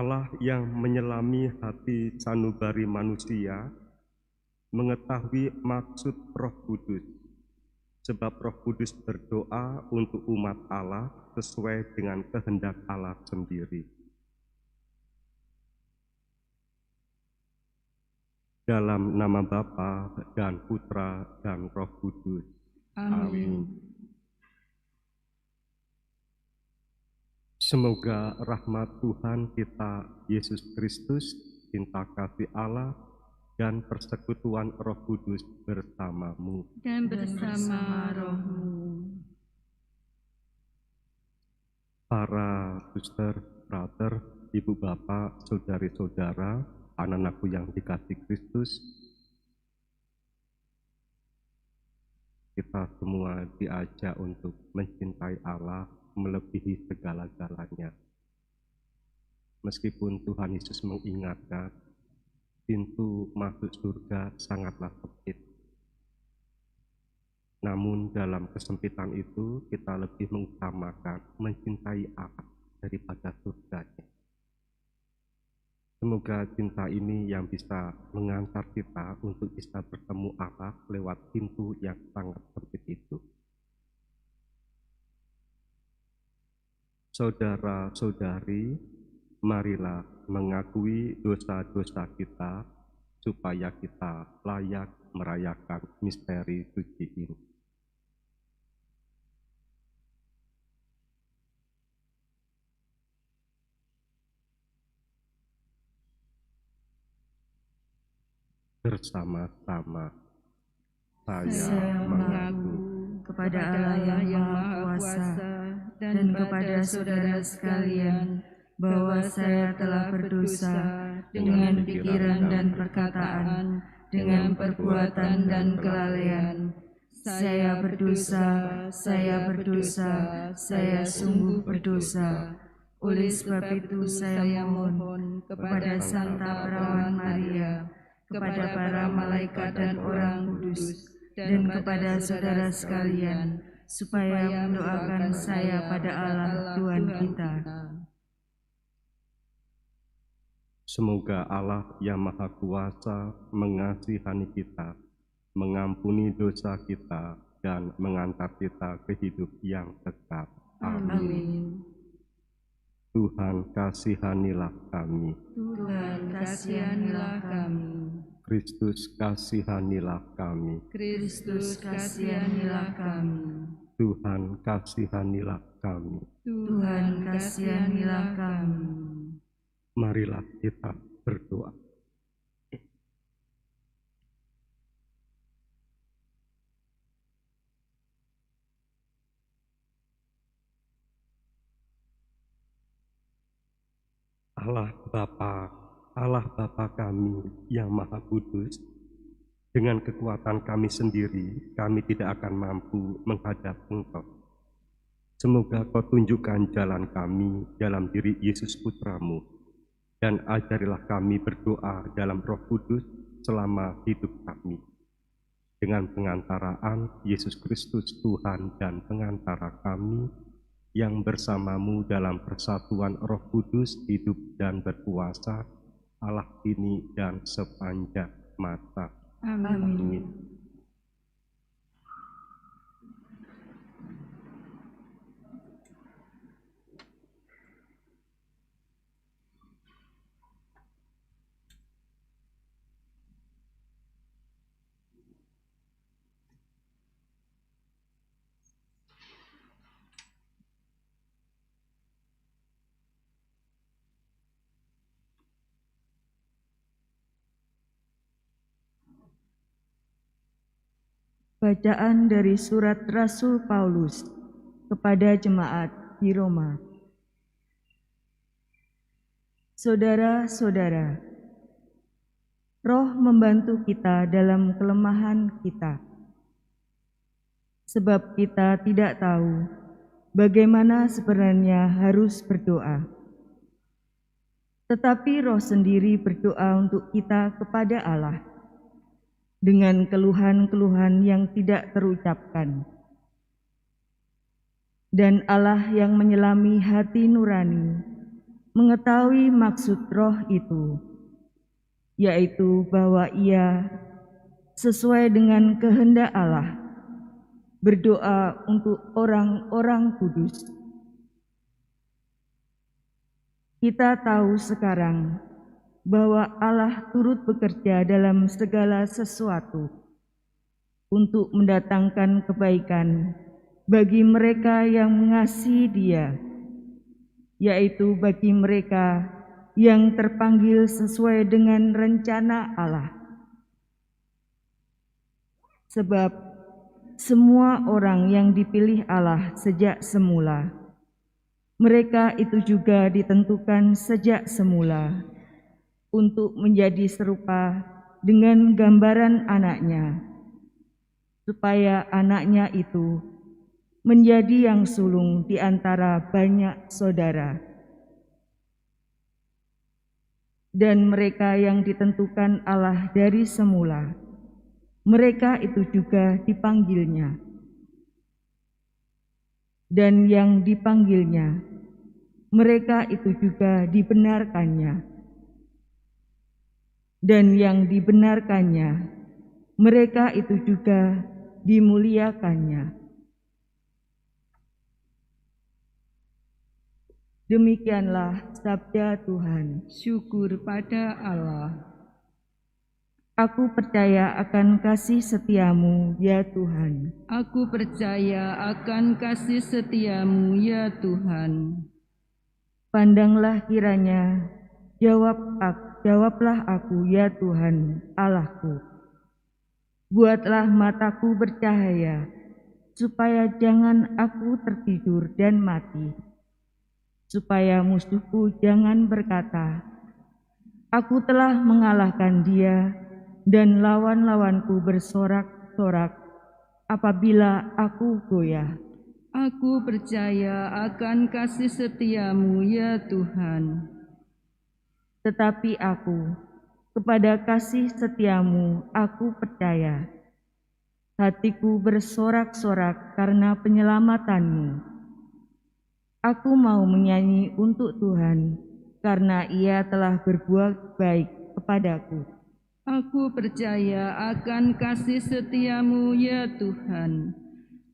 Allah yang menyelami hati sanubari manusia, mengetahui maksud Roh Kudus, sebab Roh Kudus berdoa untuk umat Allah sesuai dengan kehendak Allah sendiri. Dalam nama Bapa dan Putra dan Roh Kudus. Amin. Semoga rahmat Tuhan kita Yesus Kristus, cinta kasih Allah, dan persekutuan Roh Kudus bersamamu. Dan bersama rohmu. Para suster, brother, ibu bapak, saudari-saudara, anak-anakku yang dikasihi Kristus, kita semua diajak untuk mencintai Allah melebihi segala-galanya. Meskipun Tuhan Yesus mengingatkan, pintu masuk surga sangatlah sempit. Namun dalam kesempitan itu kita lebih mengutamakan mencintai Allah daripada surganya. Semoga cinta ini yang bisa mengantar kita untuk bisa bertemu Allah lewat pintu yang sangat sempit itu. Saudara-saudari, marilah mengakui dosa-dosa kita supaya kita layak merayakan misteri suci ini. Bersama-sama saya mengaku kepada Allah yang Maha Kuasa dan kepada saudara sekalian bahwa saya telah berdosa dengan pikiran dan perkataan, dengan perbuatan dan kelalaian. Saya berdosa, saya sungguh berdosa. Oleh sebab itu saya mohon kepada Santa Perawan Maria, kepada para malaikat dan orang kudus, dan kepada saudara sekalian, supaya mendoakan saya pada Allah Tuhan kita. Semoga Allah yang Maha Kuasa mengasihani kita, mengampuni dosa kita, dan mengantar kita ke hidup yang kekal. Amin. Tuhan kasihanilah kami. Tuhan kasihanilah kami. Kristus kasihanilah kami. Kristus kasihanilah kami. Tuhan kasihanilah kami. Tuhan kasihanilah kami. Marilah kita berdoa. Allah Bapa kami yang Maha Kudus, dengan kekuatan kami sendiri, kami tidak akan mampu menghadap Engkau. Semoga Kau tunjukkan jalan kami dalam diri Yesus Putramu, dan ajarilah kami berdoa dalam Roh Kudus selama hidup kami. Dengan pengantaraan Yesus Kristus Tuhan dan pengantara kami, yang bersamamu dalam persatuan Roh Kudus hidup dan berkuasa, Allah kini dan sepanjang masa. Amin. Bacaan dari surat Rasul Paulus kepada jemaat di Roma. Saudara-saudara, Roh membantu kita dalam kelemahan kita. Sebab kita tidak tahu bagaimana sebenarnya harus berdoa. Tetapi Roh sendiri berdoa untuk kita kepada Allah dengan keluhan-keluhan yang tidak terucapkan. Dan Allah yang menyelami hati nurani mengetahui maksud roh itu, yaitu bahwa ia sesuai dengan kehendak Allah berdoa untuk orang-orang kudus. Kita tahu sekarang bahwa Allah turut bekerja dalam segala sesuatu untuk mendatangkan kebaikan bagi mereka yang mengasihi Dia, yaitu bagi mereka yang terpanggil sesuai dengan rencana Allah. Sebab semua orang yang dipilih Allah sejak semula, mereka itu juga ditentukan sejak semula untuk menjadi serupa dengan gambaran anaknya, supaya anaknya itu menjadi yang sulung di antara banyak saudara. Dan mereka yang ditentukan Allah dari semula, mereka itu juga dipanggilnya. Dan yang dipanggilnya, mereka itu juga dibenarkannya. Dan yang dibenarkannya, mereka itu juga dimuliakannya. Demikianlah sabda Tuhan. Syukur pada Allah. Aku percaya akan kasih setiamu, ya Tuhan. Aku percaya akan kasih setiamu, ya Tuhan. Pandanglah kiranya, jawablah aku, ya Tuhan, Allahku. Buatlah mataku bercahaya, supaya jangan aku tertidur dan mati. Supaya musuhku jangan berkata, aku telah mengalahkan dia, dan lawan-lawanku bersorak-sorak apabila aku goyah. Aku percaya akan kasih setiamu, ya Tuhan. Tetapi aku, kepada kasih setiamu aku percaya. Hatiku bersorak-sorak karena penyelamatanmu. Aku mau menyanyi untuk Tuhan, karena Ia telah berbuat baik kepadaku. Aku percaya akan kasih setiamu, ya Tuhan.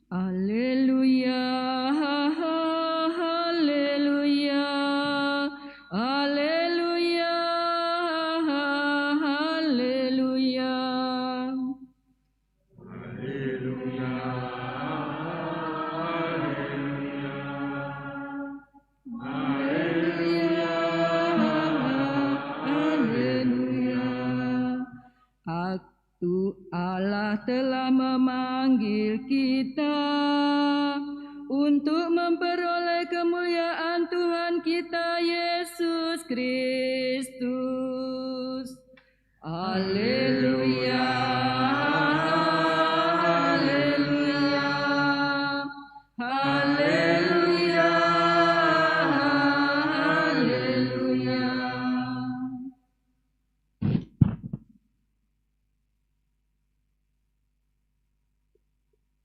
Haleluya, haleluya, haleluya, haleluya. Allah telah memanggil kita untuk memperoleh kemuliaan Tuhan kita Yesus Kristus. Haleluya, haleluya, haleluya, haleluya.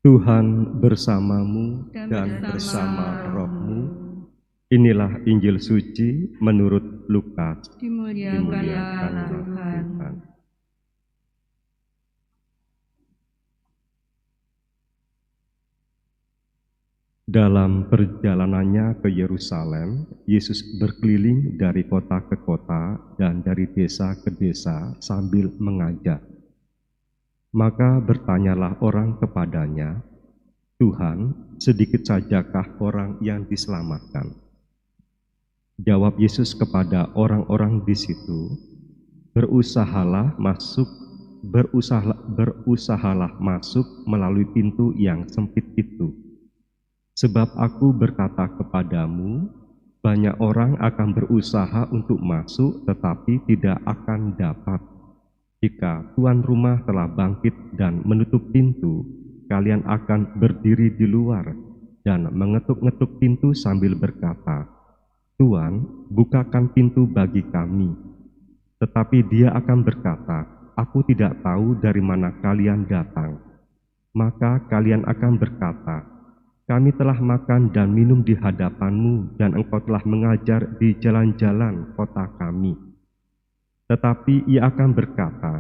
Tuhan bersamamu dan bersama rohmu. Inilah Injil suci menurut Lukas. Dimuliakanlah Tuhan. Dalam perjalanannya ke Yerusalem, Yesus berkeliling dari kota ke kota dan dari desa ke desa sambil mengajak. Maka bertanyalah orang kepadanya, Tuhan, sedikit sajakah orang yang diselamatkan? Jawab Yesus kepada orang-orang di situ, berusahalah masuk melalui pintu yang sempit itu. Sebab aku berkata kepadamu, banyak orang akan berusaha untuk masuk tetapi tidak akan dapat. Jika tuan rumah telah bangkit dan menutup pintu, kalian akan berdiri di luar dan mengetuk-ngetuk pintu sambil berkata, Tuan, bukakan pintu bagi kami. Tetapi dia akan berkata, aku tidak tahu dari mana kalian datang. Maka kalian akan berkata, Kami telah makan dan minum di hadapan-Mu, dan Engkau telah mengajar di jalan-jalan kota kami. Tetapi ia akan berkata,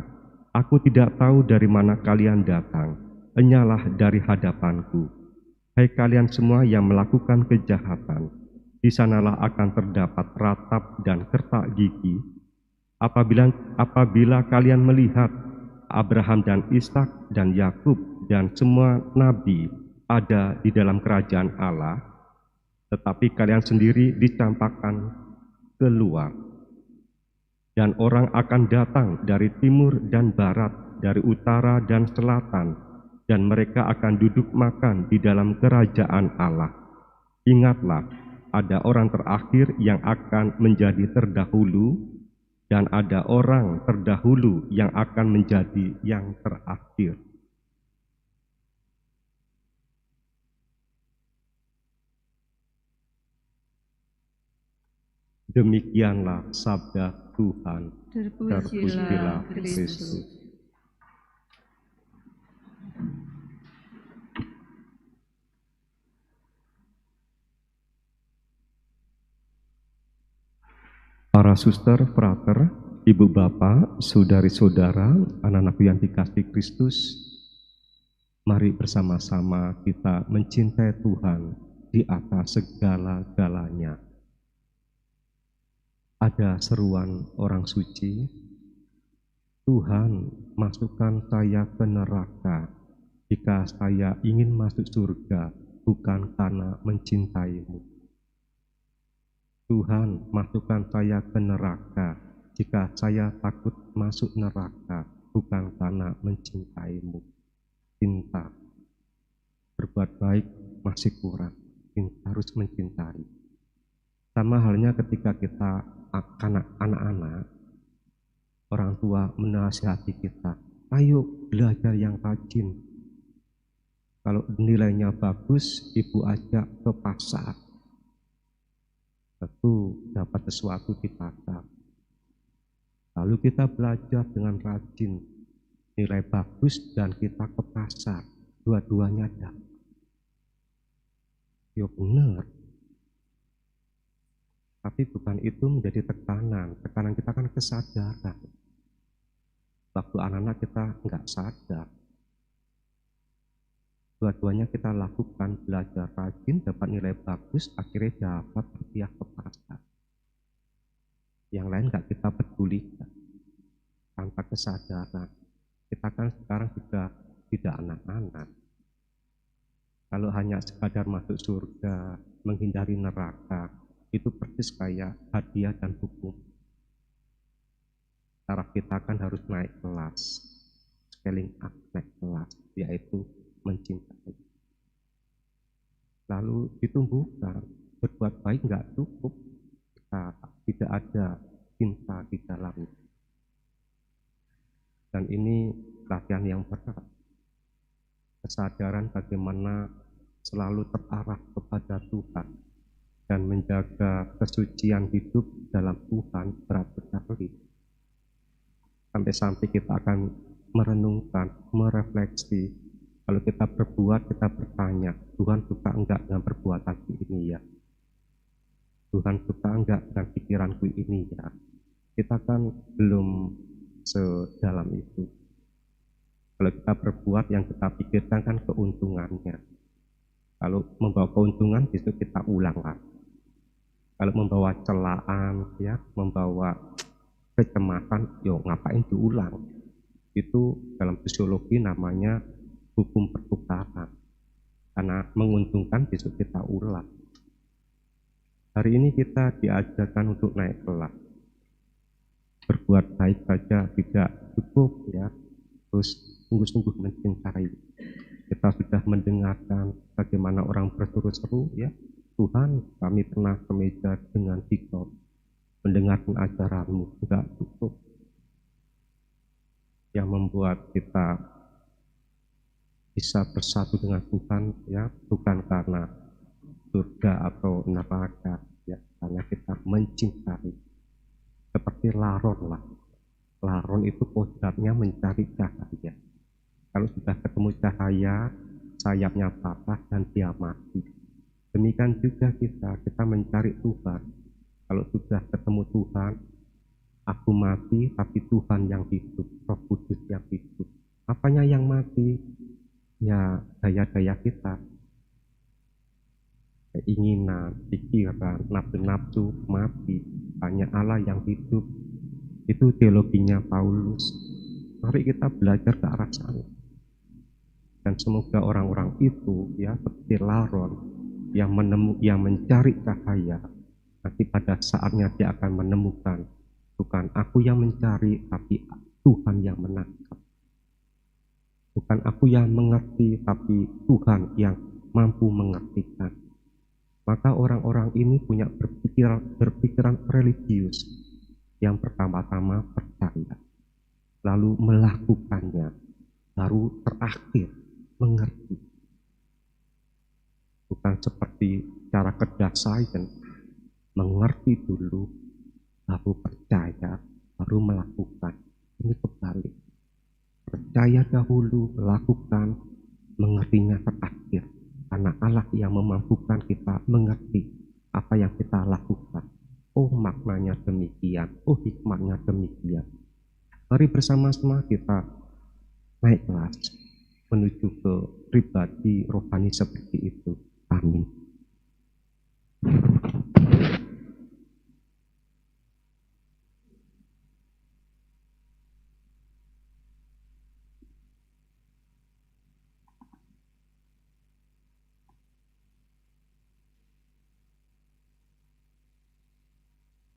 Aku tidak tahu dari mana kalian datang, enyalah dari hadapanku. Hai kalian semua yang melakukan kejahatan, di sanalah akan terdapat ratap dan kertak gigi. Apabila kalian melihat Abraham dan Ishak dan Yakub dan semua nabi ada di dalam kerajaan Allah, tetapi kalian sendiri dicampakkan keluar. Dan orang akan datang dari timur dan barat, dari utara dan selatan, dan mereka akan duduk makan di dalam kerajaan Allah. Ingatlah, ada orang terakhir yang akan menjadi terdahulu, dan ada orang terdahulu yang akan menjadi yang terakhir. Demikianlah sabda Tuhan. Terpujilah Kristus. Para suster, frater, ibu bapak, saudari-saudara, anak-anakku yang dikasihi Kristus, mari bersama-sama kita mencintai Tuhan di atas segala-galanya. Ada seruan orang suci, Tuhan, masukkan saya ke neraka jika saya ingin masuk surga, bukan karena mencintai-Mu. Tuhan, masukkan saya ke neraka jika saya takut masuk neraka, bukan karena mencintai-Mu. Cinta, berbuat baik masih kurang, harus mencintai. Sama halnya ketika kita anak-anak, orang tua menasihati kita, ayo belajar yang rajin. Kalau nilainya bagus, ibu ajak ke pasar. Tentu dapat sesuatu di pasar. Lalu kita belajar dengan rajin, nilai bagus dan kita ke pasar. Dua-duanya dapat. Ya benar. Tapi bukan itu menjadi tekanan. Tekanan kita kan kesadaran. Waktu anak-anak kita nggak sadar. Dua-duanya kita lakukan, belajar rajin, dapat nilai bagus, akhirnya dapat hadiah ke pasar. Yang lain nggak kita pedulikan. Tanpa kesadaran. Kita kan sekarang sudah tidak anak-anak. Kalau hanya sekadar masuk surga, menghindari neraka, itu persis kayak hadiah dan hukum. Taraf kita kan harus naik kelas, scaling up, naik kelas, yaitu mencintai. Lalu ditumbuhkan, berbuat baik nggak cukup, tidak ada cinta di dalamnya. Dan ini latihan yang berat. Kesadaran bagaimana selalu terarah kepada Tuhan dan menjaga kesucian hidup dalam Tuhan berat sekali. Sampai-sampai kita akan merenungkan, merefleksi. Kalau kita berbuat, kita bertanya, Tuhan suka enggak dengan perbuatanku ini ya? Tuhan suka enggak dengan pikiranku ini ya? Kita kan belum sedalam itu. Kalau kita berbuat, yang kita pikirkan kan keuntungannya. Kalau membawa keuntungan, besok kita ulang lagi. Kalau membawa celaan, ya, membawa kecemasan, yo ngapain diulang? Itu dalam fisiologi namanya hukum pertukaran. Karena menguntungkan, besok kita ulang. Hari ini kita diajarkan untuk naik kelas. Berbuat baik saja tidak cukup, ya. Terus sungguh-sungguh mencintai. Kita sudah mendengarkan bagaimana orang berseru-seru, ya. Tuhan, kami pernah ke meja dengan Dikau, mendengarkan ajaran-Mu, tidak cukup. Yang membuat kita bisa bersatu dengan Tuhan, ya, bukan karena surga atau neraka, ya, karena kita mencintai. Seperti laron lah. Laron itu kodratnya mencari cahaya. Kalau sudah ketemu cahaya, sayapnya patah dan dia mati. Demikian juga kita mencari Tuhan. Kalau sudah ketemu Tuhan, aku mati tapi Tuhan yang hidup, Roh Kudus yang hidup. Apanya yang mati? Ya daya-daya kita, keinginan, pikiran, nafsu mati. Hanya Allah yang hidup. Itu teologinya Paulus. Mari kita belajar ke arah sana. Dan semoga orang-orang itu ya seperti Laron yang mencari cahaya, nanti pada saatnya dia akan menemukan bukan aku yang mencari, tapi Tuhan yang menangkap. Bukan aku yang mengerti, tapi Tuhan yang mampu mengertikan. Maka orang-orang ini punya berpikiran religius. Yang pertama-tama percaya, lalu melakukannya, baru terakhir mengerti. Bukan seperti cara kerja sains, mengerti dulu, baru percaya, baru melakukan. Ini kebalik. Percaya dahulu, melakukan, mengertinya terakhir. Karena Allah yang memampukan kita mengerti apa yang kita lakukan. Oh maknanya demikian, oh hikmatnya demikian. Mari bersama-sama kita naik kelas menuju ke pribadi rohani seperti itu. Amin.